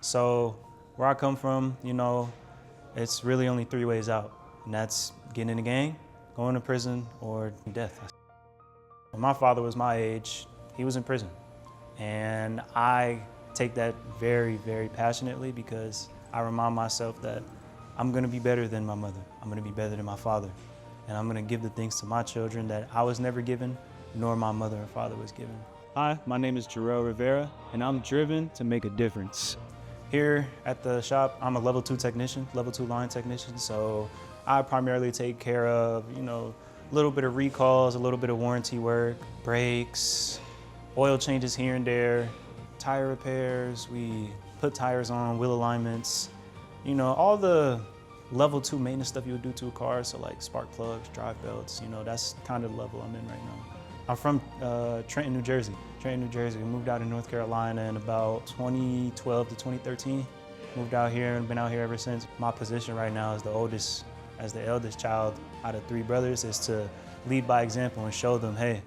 So where I come from, you know, it's really only 3 ways out, and that's getting in the gang, going to prison, or death. When my father was my age, he was in prison. And I take that very, very passionately because I remind myself that I'm gonna be better than my mother. I'm gonna be better than my father. And I'm gonna give the things to my children that I was never given, nor my mother or father was given. Hi, my name is Jarell Rivera, and I'm driven to make a difference. Here at the shop, I'm a level 2 technician, level 2 line technician, so I primarily take care of, you know, a little bit of recalls, a little bit of warranty work, brakes, oil changes here and there, tire repairs, we put tires on, wheel alignments, you know, all the level 2 maintenance stuff you would do to a car, so like spark plugs, drive belts, you know, that's kind of the level I'm in right now. I'm from Trenton, New Jersey. Trenton, New Jersey. We moved out in North Carolina in about 2012 to 2013. Moved out here and been out here ever since. My position right now as the eldest child out of 3 brothers is to lead by example and show them, hey,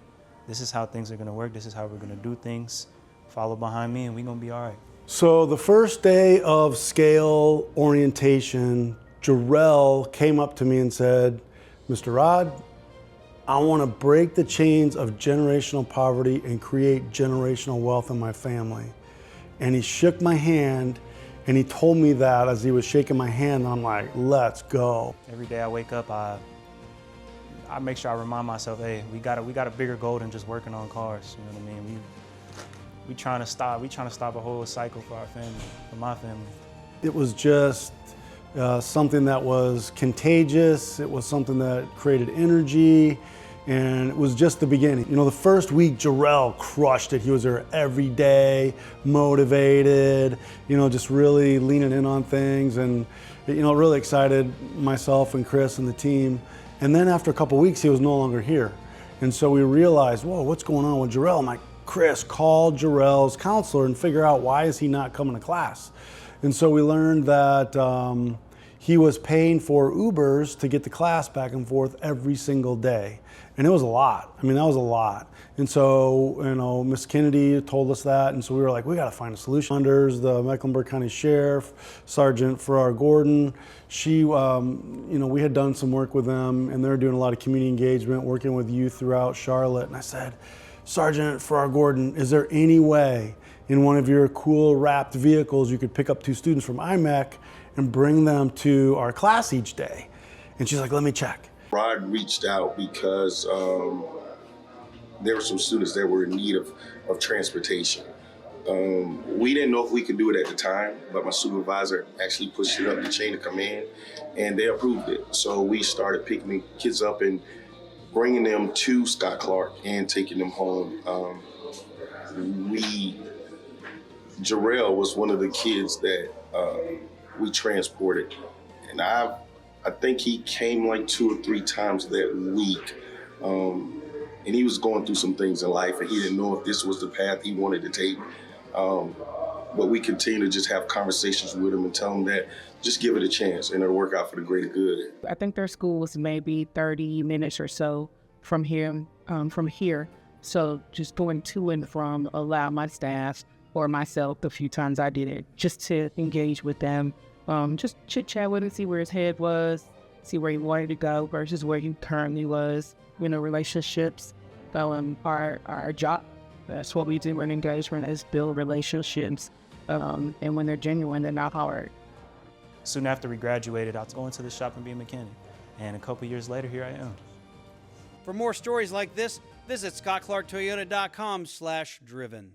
this is how things are gonna work, this is how we're gonna do things. Follow behind me and we're gonna be all right. So the first day of scale orientation, Jarell came up to me and said, Mr. Rod, I want to break the chains of generational poverty and create generational wealth in my family. And he shook my hand and he told me that as he was shaking my hand, I'm like, let's go. Every day I wake up, I make sure I remind myself, hey, we got a bigger goal than just working on cars. You know what I mean? We trying to stop a whole cycle for our family, for my family. It was just something that was contagious. It was something that created energy, and it was just the beginning. You know, the first week, Jarell crushed it. He was there every day, motivated, you know, just really leaning in on things, and, you know, really excited myself and Chris and the team. And then after a couple weeks, he was no longer here. And so we realized, whoa, what's going on with Jarell? I'm like, Chris, call Jarell's counselor and figure out why is he not coming to class. And so we learned that he was paying for Ubers to get to class back and forth every single day. And it was a lot. I mean, that was a lot. And so, you know, Miss Kennedy told us that. And so we were like, we got to find a solution. Under the Mecklenburg County Sheriff, Sergeant Farrar Gordon, she, you know, we had done some work with them and they're doing a lot of community engagement, working with youth throughout Charlotte. And I said, Sergeant Farrar Gordon, is there any way in one of your cool wrapped vehicles you could pick up 2 students from IMEC and bring them to our class each day? And she's like, let me check. Rod reached out because there were some students that were in need of transportation. We didn't know if we could do it at the time, but my supervisor actually pushed it up the chain to come in, and they approved it. So we started picking the kids up and bringing them to Scott Clark and taking them home. Jarell was one of the kids that we transported, and I think he came like 2 or 3 times that week, and he was going through some things in life, and he didn't know if this was the path he wanted to take. But we continue to just have conversations with him and tell him that just give it a chance and it'll work out for the greater good. I think their school was maybe 30 minutes or so from here. So just going to and from allowed my staff or myself, the few times I did it, just to engage with them, just chit chat with him, see where his head was, see where he wanted to go versus where he currently was. You know, relationships, our job, that's what we do in engagement, is build relationships. And when they're genuine, they're not hard. Soon after we graduated, I was going to the shop and be a mechanic. And a couple years later, here I am. For more stories like this, visit scottclarktoyota.com/driven.